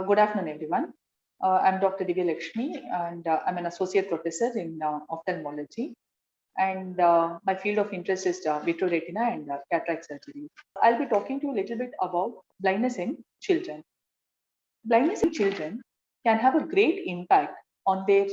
Good afternoon, everyone. I'm Dr. Divya Lakshmi, and I'm an associate professor in ophthalmology. And my field of interest is vitreoretina and cataract surgery. I'll be talking to you a little bit about blindness in children. Blindness in children can have a great impact on their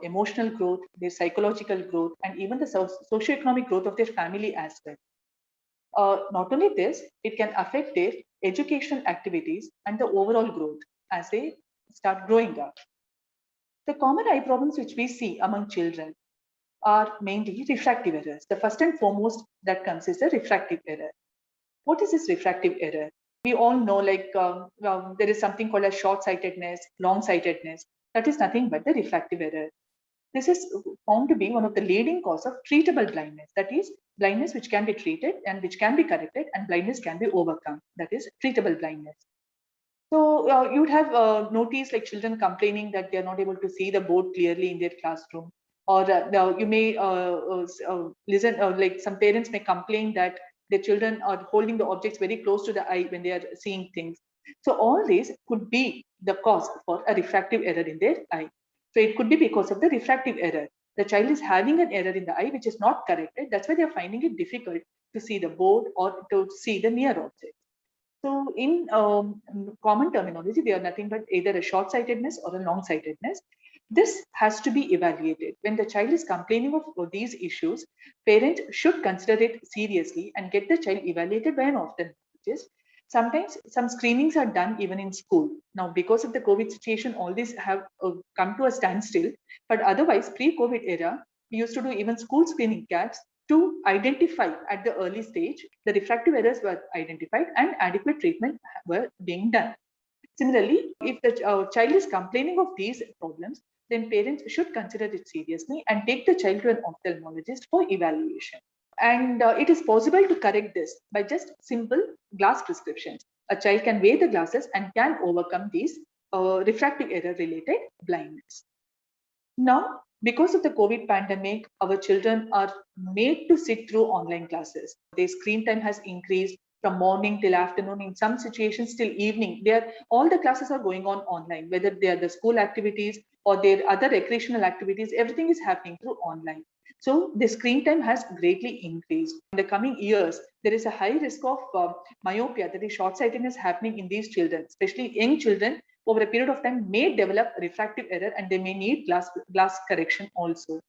emotional growth, their psychological growth, and even the socioeconomic growth of their family as well. Not only this, it can affect their educational activities and the overall growth as they start growing up. The common eye problems which we see among children are mainly refractive errors. The first and foremost that comes is the refractive error. What is this refractive error? We all know there is something called as short-sightedness, long-sightedness. That is nothing but the refractive error. This is found to be one of the leading cause of treatable blindness. That is blindness which can be treated and which can be corrected, and blindness can be overcome. That is treatable blindness. So you would have noticed like children complaining that they are not able to see the board clearly in their classroom, or you may listen like some parents may complain that their children are holding the objects very close to the eye when they are seeing things. So all these could be the cause for a refractive error in their eye. So it could be because of the refractive error. The child is having an error in the eye which is not corrected. That's why they are finding it difficult to see the board or to see the near object. So in common terminology, they are nothing but either a short-sightedness or a long-sightedness. This has to be evaluated. When the child is complaining of these issues, parents should consider it seriously and get the child evaluated by an ophthalmologist. Sometimes some screenings are done even in school. Now, because of the COVID situation, all these have come to a standstill. But otherwise, pre-COVID era, we used to do even school screening camps to identify at the early stage the refractive errors were identified and adequate treatment were being done. Similarly, if the child is complaining of these problems, then parents should consider it seriously and take the child to an ophthalmologist for evaluation. And it is possible to correct this by just simple glass prescriptions. A child can wear the glasses and can overcome these refractive error related blindness. Now, because of the COVID pandemic, our children are made to sit through online classes. Their screen time has increased from morning till afternoon, in some situations till evening. All the classes are going on online, whether they are the school activities or their other recreational activities, everything is happening through online. So the screen time has greatly increased. In the coming years, there is a high risk of myopia, that is short-sightedness happening in these children, especially young children over a period of time may develop refractive error and they may need glass correction also.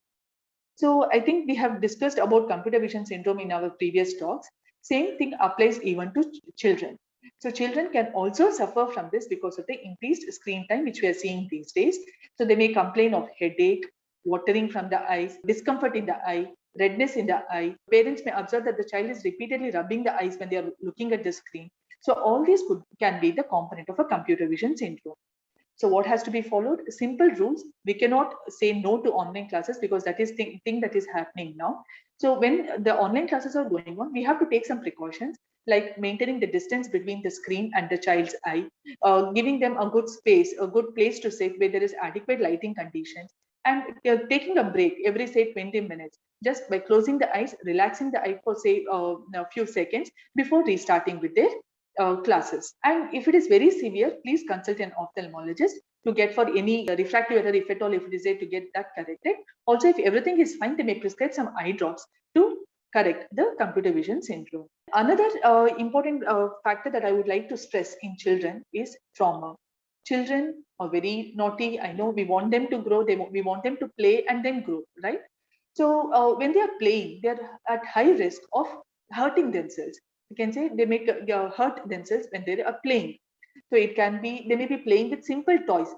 So I think we have discussed about computer vision syndrome in our previous talks. Same thing applies even to children. So children can also suffer from this because of the increased screen time which we are seeing these days. So they may complain of headache, watering from the eyes, discomfort in the eye, redness in the eye. Parents may observe that the child is repeatedly rubbing the eyes when they are looking at the screen. So all these can be the component of a computer vision syndrome. So what has to be followed? Simple rules. We cannot say no to online classes because that is thing that is happening now. So when the online classes are going on, we have to take some precautions like maintaining the distance between the screen and the child's eye, giving them a good space, a good place to sit where there is adequate lighting conditions, and taking a break every say 20 minutes, just by closing the eyes, relaxing the eye for say a few seconds before restarting with their classes. And if it is very severe, please consult an ophthalmologist to get for any refractive error, if at all, if it is there, to get that corrected. Also, if everything is fine, they may prescribe some eye drops to correct the computer vision syndrome. Another important factor that I would like to stress in children is trauma. Children are very naughty. I know we want them to grow. We want them to play and then grow, right? So when they are playing, they are at high risk of hurting themselves. You can say they may hurt themselves when they are playing. So it can be they may be playing with simple toys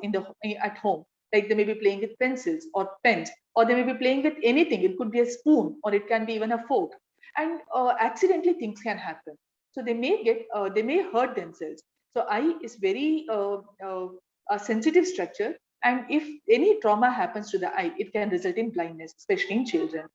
at home, like they may be playing with pencils or pens, or they may be playing with anything. It could be a spoon, or it can be even a fork, and accidentally things can happen. So they may hurt themselves. So eye is very a sensitive structure, and if any trauma happens to the eye, it can result in blindness, especially in children.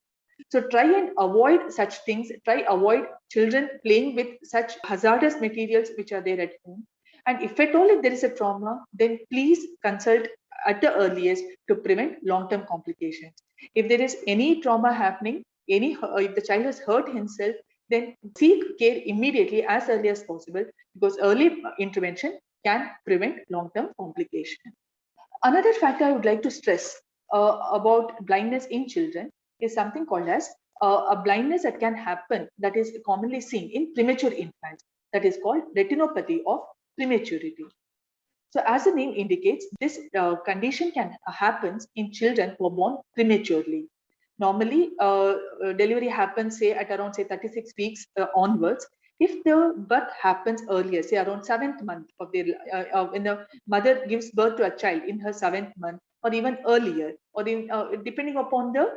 So try and avoid such things. Try avoid children playing with such hazardous materials which are there at home. And if at all if there is a trauma, then please consult at the earliest to prevent long-term complications. If there is any trauma happening, if the child has hurt himself, then seek care immediately as early as possible, because early intervention can prevent long-term complication. Another factor I would like to stress about blindness in children is something called as a blindness that can happen, that is commonly seen in premature infants, that is called retinopathy of prematurity. So as the name indicates, this condition can happens in children who are born prematurely. Normally, delivery happens say at around say 36 weeks onwards. If the birth happens earlier, say around 7th month of their, when the mother gives birth to a child in her 7th month, or even earlier, or in depending upon the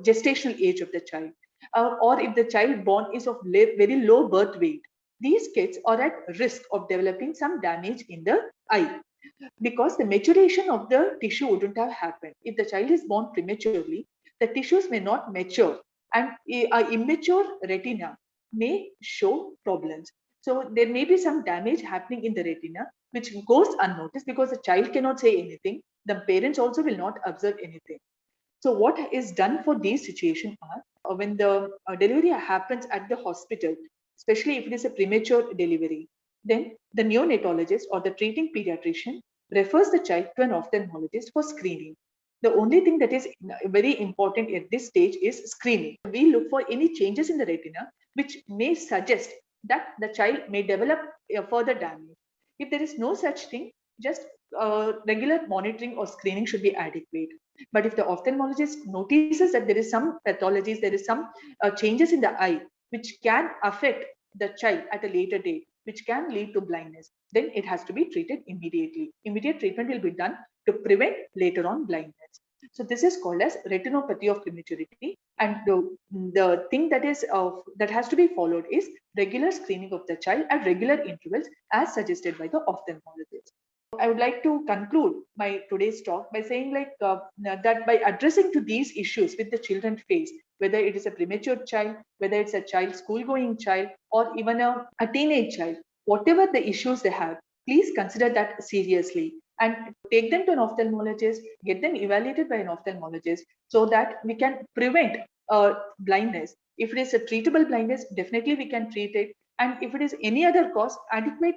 gestational age of the child, or if the child born is of very low birth weight, these kids are at risk of developing some damage in the eye, because the maturation of the tissue wouldn't have happened. If the child is born prematurely, the tissues may not mature, and a immature retina may show problems. So there may be some damage happening in the retina, which goes unnoticed because the child cannot say anything. The parents also will not observe anything. So what is done for these situations are, when the delivery happens at the hospital, especially if it is a premature delivery, then the neonatologist or the treating pediatrician refers the child to an ophthalmologist for screening. The only thing that is very important at this stage is screening. We look for any changes in the retina which may suggest that the child may develop further damage. If there is no such thing, just regular monitoring or screening should be adequate. But if the ophthalmologist notices that there is some pathologies, there is some changes in the eye which can affect the child at a later date, which can lead to blindness, then it has to be treated immediately. Immediate treatment will be done to prevent later on blindness. So this is called as retinopathy of prematurity, and the thing that is that has to be followed is regular screening of the child at regular intervals as suggested by the ophthalmologist. I would like to conclude my today's talk by saying that by addressing to these issues with the children face, whether it is a premature child, whether it's a child school-going child, or even a teenage child, whatever the issues they have, please consider that seriously and take them to an ophthalmologist, get them evaluated by an ophthalmologist so that we can prevent blindness. If it is a treatable blindness, definitely we can treat it. And if it is any other cause, adequate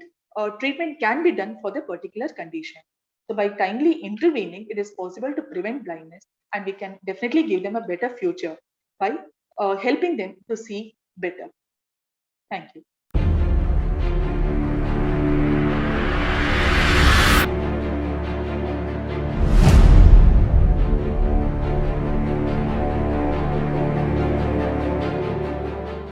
treatment can be done for the particular condition. So by timely intervening, it is possible to prevent blindness, and we can definitely give them a better future by helping them to see better. Thank you.